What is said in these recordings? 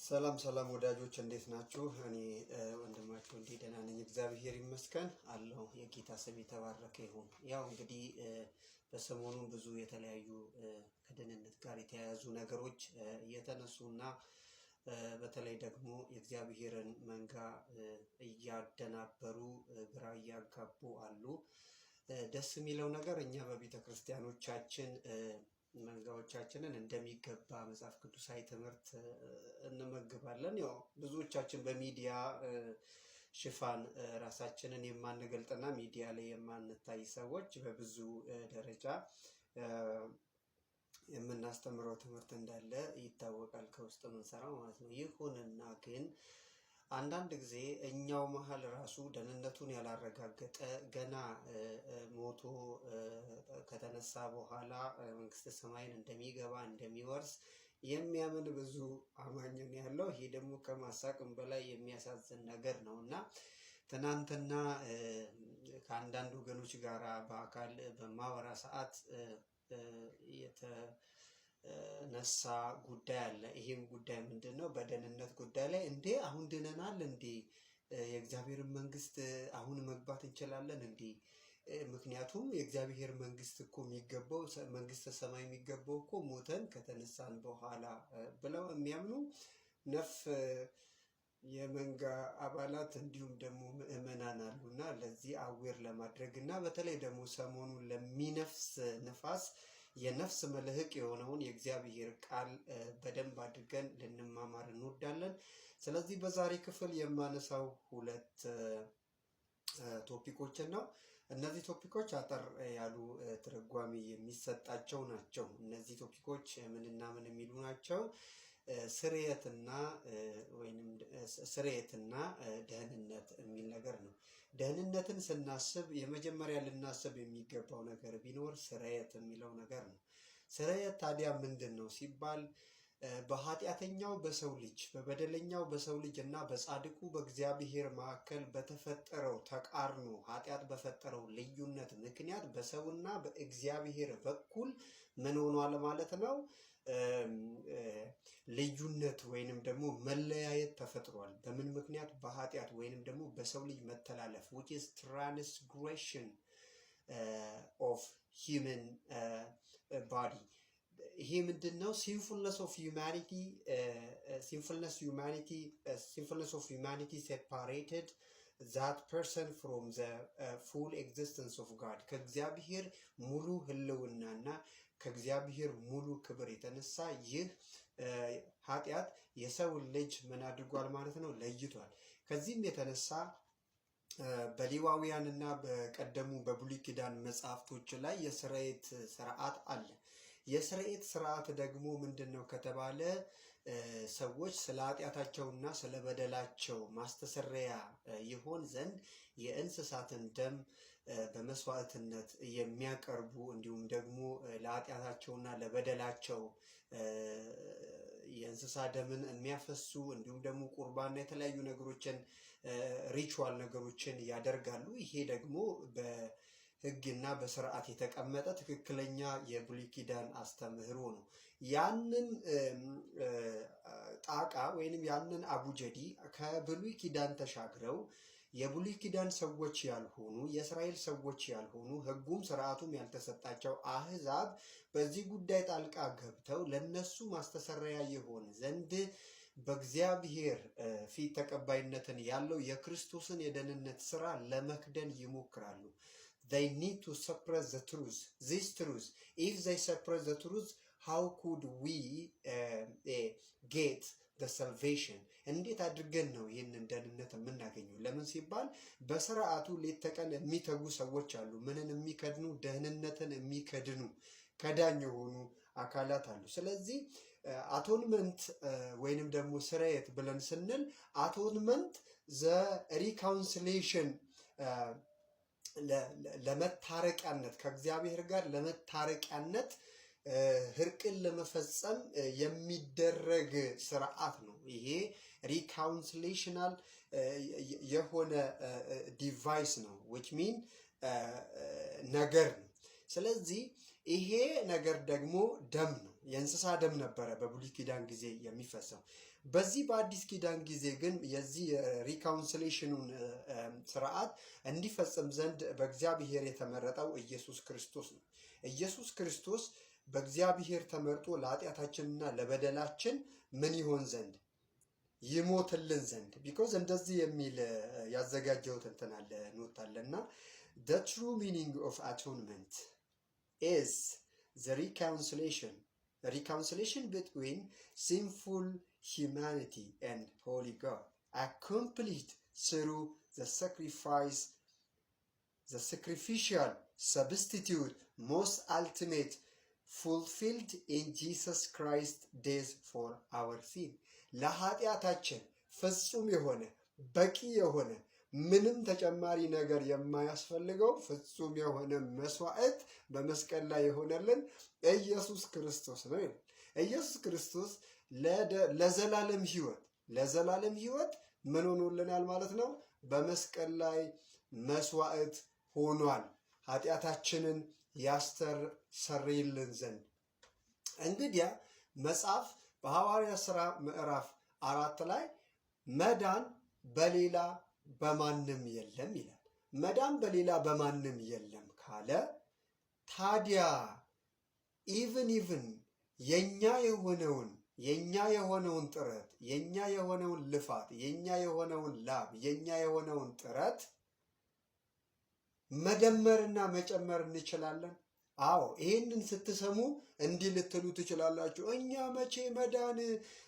ሰላም ሰላም ወዳጆች እንዴት ናችሁ? እኔ ወንድማችሁ እንዴ ደህና ነኝ፣ እግዚአብሔር ይመስገን አለሁ። የጌታ ስም የተባረከ ይሁን። ያው እንግዲህ በሰሞኑን ብዙ የተለያዩ ከደህንነት ጋር የተያያዙ ነገሮች እየተነሱና በተለይ ደግሞ የእግዚአብሔርን መንጋ እያደናበሩ ግራ እያጋቡ አሉ። ደስ የሚለው ነገር እኛ በቤተ ክርስቲያኖቻችን መንጋዎቻችንን እንደሚገባ መጽሐፍ ቅዱሳዊ ትምህርት እንመግባለን። ያው ብዙዎቻችን በሚዲያ ሽፋን ራሳችንን የማንገልጥና ሚዲያ ላይ የማንታይ ሰዎች በብዙ ደረጃ የምናስተምረው ትምህርት እንዳለ ይታወቃል፣ ከውስጥ የምንሰራው ማለት ነው። ይሁንና ግን አንዳንድ ጊዜ እኛው መሀል ራሱ ደህንነቱን ያላረጋገጠ ገና ሞቶ ከተነሳ በኋላ መንግስተ ሰማይን እንደሚገባ እንደሚወርስ የሚያምን ብዙ አማኝ ነው ያለው። ይሄ ደግሞ ከማሳቅም በላይ የሚያሳዝን ነገር ነው እና ትናንትና ከአንዳንድ ወገኖች ጋር በአካል በማወራ ሰዓት ነሳ ጉዳይ አለ። ይሄም ጉዳይ ምንድነው? በደህንነት ጉዳይ ላይ እንዴ አሁን ድነናል እንዴ? የእግዚአብሔርን መንግስት አሁን መግባት እንችላለን እንዴ? ምክንያቱም የእግዚአብሔር መንግስት እኮ የሚገባው መንግስተ ሰማይ የሚገባው እኮ ሞተን ከተነሳን በኋላ ብለው የሚያምኑ ነፍ የመንጋ አባላት እንዲሁም ደግሞ ምዕመናን አሉና ለዚህ አዌር ለማድረግ እና በተለይ ደግሞ ሰሞኑን ለሚነፍስ ንፋስ የነፍስ መልህቅ የሆነውን የእግዚአብሔር ቃል በደንብ አድርገን ልንማማር እንወዳለን። ስለዚህ በዛሬ ክፍል የማነሳው ሁለት ቶፒኮችን ነው። እነዚህ ቶፒኮች አጠር ያሉ ትርጓሜ የሚሰጣቸው ናቸው። እነዚህ ቶፒኮች ምንና ምን የሚሉ ናቸው? ስርየትና ደህንነት የሚል ነገር ነው። ደህንነትን ስናስብ የመጀመሪያ ልናስብ የሚገባው ነገር ቢኖር ስርየት የሚለው ነገር ነው። ስርየት ታዲያ ምንድን ነው ሲባል በኃጢአተኛው በሰው ልጅ በበደለኛው በሰው ልጅ እና በጻድቁ በእግዚአብሔር መካከል በተፈጠረው ተቃርኖ ኃጢአት በፈጠረው ልዩነት ምክንያት በሰውና በእግዚአብሔር በኩል ምን ሆኗል ማለት ነው? ልዩነት ወይንም ደግሞ መለያየት ተፈጥሯል። በምን ምክንያት? በኃጢአት ወይንም ደግሞ በሰው ልጅ መተላለፍ which is transgression of human body። ይሄ ምንድነው? sinfulness of humanity separated that person from the full existence of God። ከእግዚአብሔር ሙሉ ህልውናና ከእግዚአብሔር ሙሉ ክብር የተነሳ ይህ ኃጢአት የሰው ልጅ ምን አድርጓል ማለት ነው? ለይቷል። ከዚህም የተነሳ በሌዋውያን እና በቀደሙ በብሉይ ኪዳን መጽሐፍቶች ላይ የስርየት ስርዓት አለ። የስርየት ስርዓት ደግሞ ምንድነው ከተባለ ሰዎች ስለ ኃጢአታቸውና ስለ በደላቸው ማስተሰረያ ይሆን ዘንድ የእንስሳትን ደም በመስዋዕትነት የሚያቀርቡ እንዲሁም ደግሞ ለኃጢአታቸውና ለበደላቸው የእንስሳ ደምን የሚያፈሱ እንዲሁም ደግሞ ቁርባንና የተለያዩ ነገሮችን ሪቹዋል ነገሮችን ያደርጋሉ። ይሄ ደግሞ በሕግና በስርዓት የተቀመጠ ትክክለኛ የብሉይ ኪዳን አስተምህሮ ነው። ያንን ጣቃ ወይንም ያንን አቡጀዲ ከብሉይ ኪዳን ተሻግረው የብሉይ ኪዳን ሰዎች ያልሆኑ የእስራኤል ሰዎች ያልሆኑ ሕጉም ስርዓቱም ያልተሰጣቸው አህዛብ በዚህ ጉዳይ ጣልቃ ገብተው ለነሱ ማስተሰረያ ይሆን ዘንድ በእግዚአብሔር ፊት ተቀባይነትን ያለው የክርስቶስን የደህንነት ስራ ለመክደን ይሞክራሉ። they need to suppress the truth. This truth, if they suppress the truth, how could we get the salvation? እንዴት አድርገን ነው ይህንን ደህንነት የምናገኘው? ለምን ሲባል በስርዓቱ ሌት ተቀን የሚተጉ ሰዎች አሉ። ምንን የሚከድኑ? ደህንነትን የሚከድኑ ከዳኝ የሆኑ አካላት አሉ። ስለዚህ አቶንመንት ወይንም ደግሞ ስርየት ብለን ስንል አቶንመንት ዘ ሪካውንስሌሽን ለመታረቂያነት ከእግዚአብሔር ጋር ለመታረቂያነት እርቅን ለመፈጸም የሚደረግ ስርዓት ነው። ይሄ ሪካውንስሌሽናል የሆነ ዲቫይስ ነው which mean ነገር ነው። ስለዚህ ይሄ ነገር ደግሞ ደም ነው የእንስሳ ደም ነበረ በብሉይ ኪዳን ጊዜ የሚፈሰው። በዚህ በአዲስ ኪዳን ጊዜ ግን የዚህ ሪካውንስሌሽኑን ስርዓት እንዲፈጽም ዘንድ በእግዚአብሔር የተመረጠው ኢየሱስ ክርስቶስ ነው። ኢየሱስ ክርስቶስ በእግዚአብሔር ተመርጦ ለኃጢአታችንና ለበደላችን ምን ይሆን ዘንድ ይሞትልን ዘንድ ቢኮዝ እንደዚህ የሚል ያዘጋጀሁት እንትን አለ ኖት አለና the true meaning of atonement is the reconciliation between sinful humanity and holy God, accomplished through the sacrificial substitute, most ultimate, fulfilled in Jesus Christ's death for our sin. ለኃጢአታችን ፍጹም የሆነ በቂ የሆነ ምንም ተጨማሪ ነገር የማያስፈልገው ፍጹም የሆነ መስዋዕት በመስቀል ላይ የሆነልን ኢየሱስ ክርስቶስ ነው ይላል። ኢየሱስ ክርስቶስ ለዘላለም ሕይወት ምን ሆኖልናል ማለት ነው? በመስቀል ላይ መስዋዕት ሆኗል፣ ኃጢአታችንን ያስተሰርይልን ዘንድ። እንግዲያ መጽሐፍ በሐዋርያት ሥራ ምዕራፍ 4 ላይ መዳን በሌላ በማንም የለም ይላል። መዳን በሌላ በማንም የለም ካለ ታዲያ ኢቭን የኛ የሆነውን ጥረት፣ የኛ የሆነውን ልፋት፣ የኛ የሆነውን ላብ፣ የኛ የሆነውን ጥረት መደመርና መጨመር እንችላለን? አዎ። ይሄንን ስትሰሙ እንዲህ ልትሉ ትችላላችሁ፣ እኛ መቼ መዳን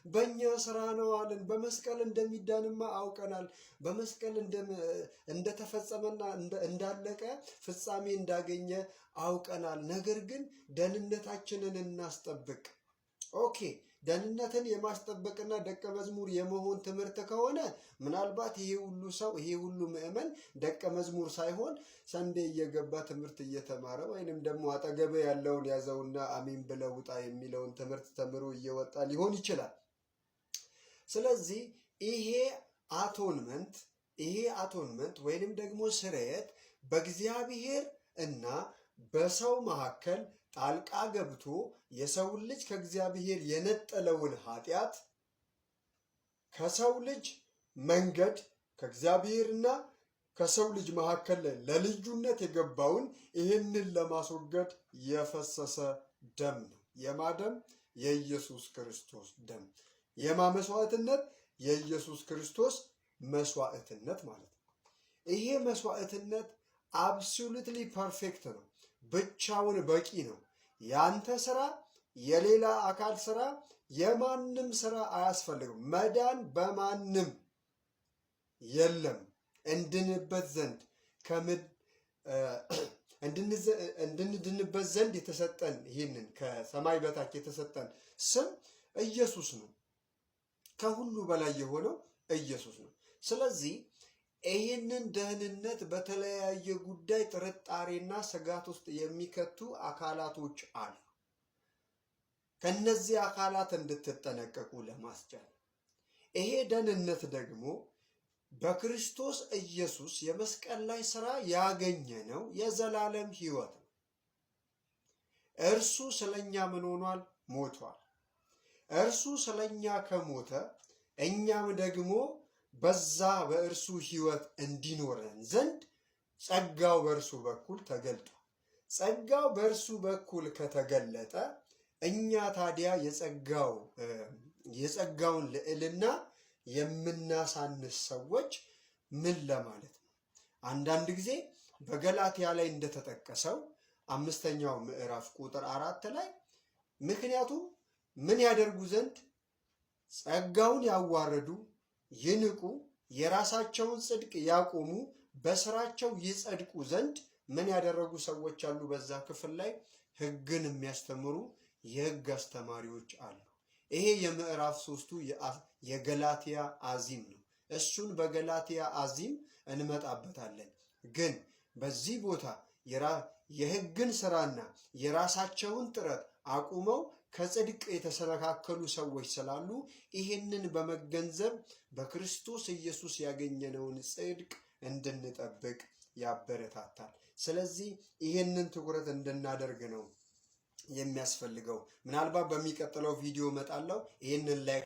በእኛ ስራ ነው አለን። በመስቀል እንደሚዳንማ አውቀናል። በመስቀል እንደተፈጸመና እንዳለቀ ፍጻሜ እንዳገኘ አውቀናል። ነገር ግን ደህንነታችንን እናስጠብቅ። ኦኬ፣ ደህንነትን የማስጠበቅና ደቀ መዝሙር የመሆን ትምህርት ከሆነ ምናልባት ይሄ ሁሉ ሰው ይሄ ሁሉ ምዕመን ደቀ መዝሙር ሳይሆን ሰንዴ እየገባ ትምህርት እየተማረ ወይንም ደግሞ አጠገበ ያለውን ያዘውና አሚን ብለው ውጣ የሚለውን ትምህርት ተምሮ እየወጣ ሊሆን ይችላል። ስለዚህ ይሄ አቶንመንት ወይንም ደግሞ ስርየት በእግዚአብሔር እና በሰው መካከል ጣልቃ ገብቶ የሰውን ልጅ ከእግዚአብሔር የነጠለውን ኃጢአት ከሰው ልጅ መንገድ ከእግዚአብሔርና ከሰው ልጅ መካከል ለልዩነት የገባውን ይህንን ለማስወገድ የፈሰሰ ደም ነው። የማ ደም? የኢየሱስ ክርስቶስ ደም። የማ መስዋዕትነት? የኢየሱስ ክርስቶስ መስዋዕትነት ማለት ነው። ይሄ መስዋዕትነት አብሶሉትሊ ፐርፌክት ነው። ብቻውን በቂ ነው። ያንተ ስራ፣ የሌላ አካል ስራ፣ የማንም ስራ አያስፈልግም። መዳን በማንም የለም። እንድንበት ዘንድ እንድንድንበት ዘንድ የተሰጠን ይህንን ከሰማይ በታች የተሰጠን ስም ኢየሱስ ነው። ከሁሉ በላይ የሆነው ኢየሱስ ነው። ስለዚህ ይህንን ደህንነት በተለያየ ጉዳይ ጥርጣሬና ስጋት ውስጥ የሚከቱ አካላቶች አሉ። ከነዚህ አካላት እንድትጠነቀቁ ለማስቻል ይሄ ደህንነት ደግሞ በክርስቶስ ኢየሱስ የመስቀል ላይ ሥራ ያገኘነው የዘላለም ሕይወት ነው። እርሱ ስለኛ ምን ሆኗል? ሞቷል። እርሱ ስለኛ ከሞተ እኛም ደግሞ በዛ በእርሱ ሕይወት እንዲኖረን ዘንድ ጸጋው በእርሱ በኩል ተገልጧል። ጸጋው በእርሱ በኩል ከተገለጠ እኛ ታዲያ የጸጋውን ልዕልና የምናሳንስ ሰዎች ምን ለማለት ነው? አንዳንድ ጊዜ በገላትያ ላይ እንደተጠቀሰው 5ኛው ምዕራፍ ቁጥር 4 ላይ ምክንያቱም ምን ያደርጉ ዘንድ ጸጋውን ያዋረዱ ይንቁ፣ የራሳቸውን ጽድቅ ያቆሙ፣ በስራቸው ይጸድቁ ዘንድ ምን ያደረጉ ሰዎች አሉ? በዛ ክፍል ላይ ሕግን የሚያስተምሩ የሕግ አስተማሪዎች አሉ። ይሄ የምዕራፍ 3ቱ የገላትያ አዚም ነው። እሱን በገላትያ አዚም እንመጣበታለን። ግን በዚህ ቦታ የሕግን ስራና የራሳቸውን ጥረት አቁመው ከጽድቅ የተሰነካከሉ ሰዎች ስላሉ ይህንን በመገንዘብ በክርስቶስ ኢየሱስ ያገኘነውን ጽድቅ እንድንጠብቅ ያበረታታል። ስለዚህ ይህንን ትኩረት እንድናደርግ ነው የሚያስፈልገው። ምናልባት በሚቀጥለው ቪዲዮ እመጣለሁ። ይህንን ላይ